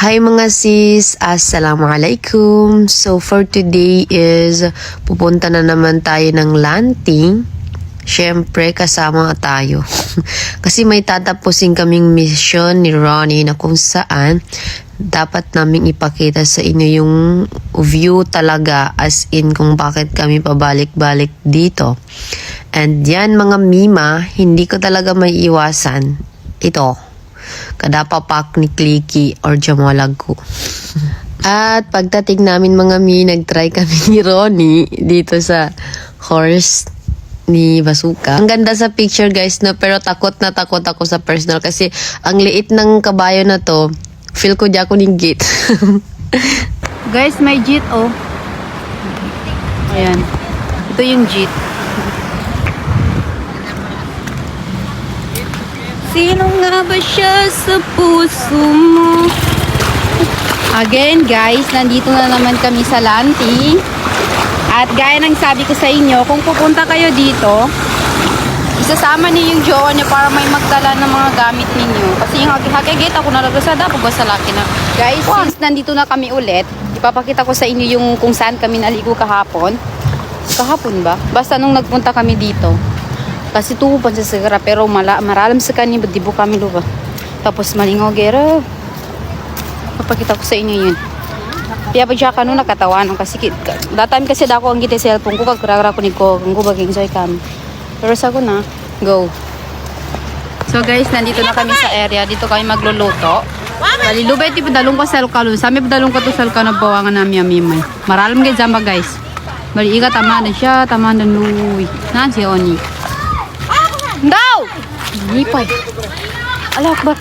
Hi mga sis, assalamualaikum. So for today is pupunta na naman tayo ng Lanting. Siyempre kasama tayo. Kasi may tatapusin kaming mission ni Ronnie na kung saan dapat naming ipakita sa inyo yung view talaga, as in kung bakit kami pabalik-balik dito. And yan mga mima, hindi ko talaga may iwasan. Ito, kadapapak ni Clicky or Jamolag ko. At pagdating namin mga mi, nagtry kami ni Ronnie dito sa horse ni Basuka. Ang ganda sa picture guys, no? Pero takot na takot ako sa personal kasi ang liit ng kabayo na to, feel ko di ako ng gate. Guys, may jeep oh. Ayan. Ito yung jeep. Sino nga ba siya sa puso mo? Again guys, nandito na naman kami sa Lanting. At gaya ng sabi ko sa inyo, kung pupunta kayo dito, isasama niyo yung jowa niyo para may magdala ng mga gamit ninyo. Kasi yung hagigit ako nalagasada po ba sa laki na. Guys, since nandito na kami ulit, ipapakita ko sa inyo yung kung saan kami naligo kahapon. Kahapon ba? Basta nung nagpunta kami dito. Kasi tuupan sa sigara, pero maralam sa kanya, di po kami lupa. Tapos malingaw gera. Papakita ko sa inyo yun. Kaya pa siya kanuna nakatawanan kasi datime kasi dako ang gite cellphone ko kagrara ko ni ko kung baging enjoy kami. Pero sa ko na, go. So guys, nandito na kami sa area. Dito kami magluluto. Balilubay ti padalong ko sa kalun. Sami padalong ko to sa kalun bawangan namin amimay. Maralam gid zamba guys. Bali iga tama na siya, tama na luy. Na si Oni. Daw! Lipay. Alak ba?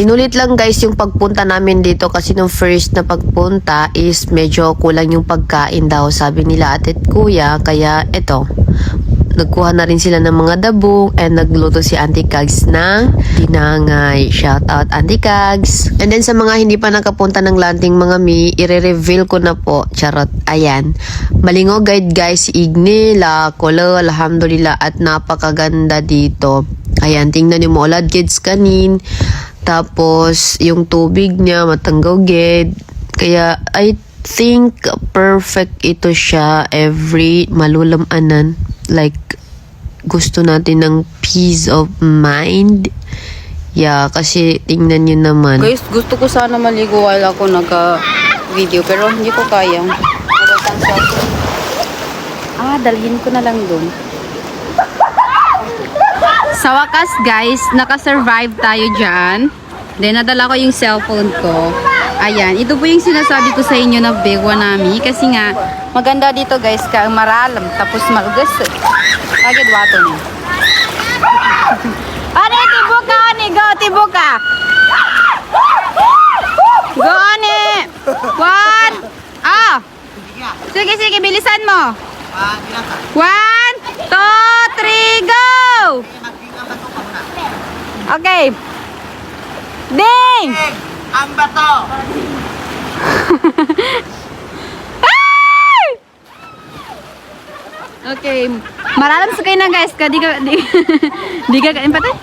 Inulit lang guys yung pagpunta namin dito kasi nung first na pagpunta is medyo kulang yung pagkain daw, sabi nila ate at kuya. Kaya eto, nagkuha na rin sila ng mga dabong and nagluto si Auntie Kags ng tinangay. Shout out Auntie Kags. And then sa mga hindi pa nakapunta ng Lanting mga mi, i-reveal ko na po. Charot. Ayan. Malingo guide guys, ignila, kolo, alhamdulillah, at napakaganda dito. Ayan, tingnan niyo mo ulad kids kanin. Tapos yung tubig niya matanggaw gid. Kaya I think perfect ito siya every malulamanan. Like gusto natin ng peace of mind. Yeah, kasi tingnan niyo naman. Guys, gusto ko sana maligo while ako naka-video pero hindi ko kaya. Dalhin ko na lang dun. Sa wakas guys, naka-survive tayo dyan. Then nadala ko yung cellphone ko. Ayan, ito po yung sinasabi ko sa inyo na begwa nami. Kasi nga, maganda dito guys, maralam. Tapos malugas. Agad wato niya. Ano, tibuka, ani? Go, tibuka. Go, ani. One. Sige, sige, bilisan mo. 1, 2, 3, go! Okay. Ding! Ang bato! Okay. Maralam sa kayo na guys. Di ka empatay?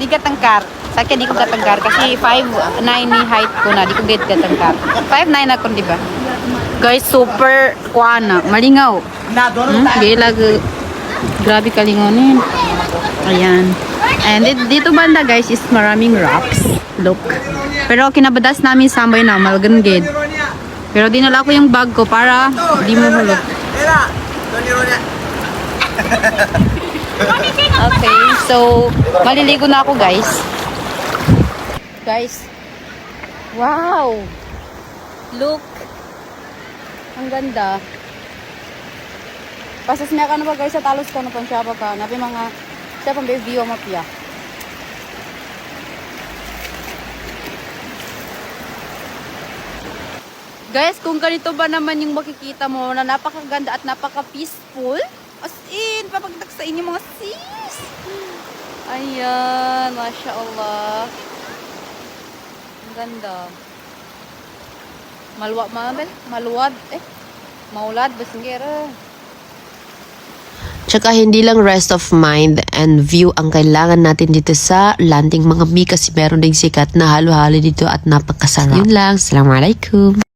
Di ka tangkar. Sa akin di ko katangkar. Kasi 5'9 ni height ko na. Di ko get katangkar. 5'9 ako, di ba? Guys, super kuana. Malingaw. Gilag. Grabe kalingonin. Ayan. And dito banda guys is maraming rocks. Look. Pero kinabadas namin sambay na malganggid. Pero dinala ko yung bag ko para di mo hulog. Okay, so maliligo na ako guys. Guys. Wow. Look. Ang ganda. Pasas niya ka na ba guys sa talos ko na pang siya ka. Nabi mga siya pang view mapya. Guys, kung ganito ba naman yung makikita mo na napakaganda at napaka-peaceful. As in, papagdak sa inyo mga sis. Ayan, Masya Allah. Ang ganda. Maluwad, maulad, maulad, basinggera. Tsaka hindi lang rest of mind and view ang kailangan natin dito sa Lanting mga Mi kasi meron ding sikat na halo-halo dito at napakasarap. Yun lang. Assalamualaikum.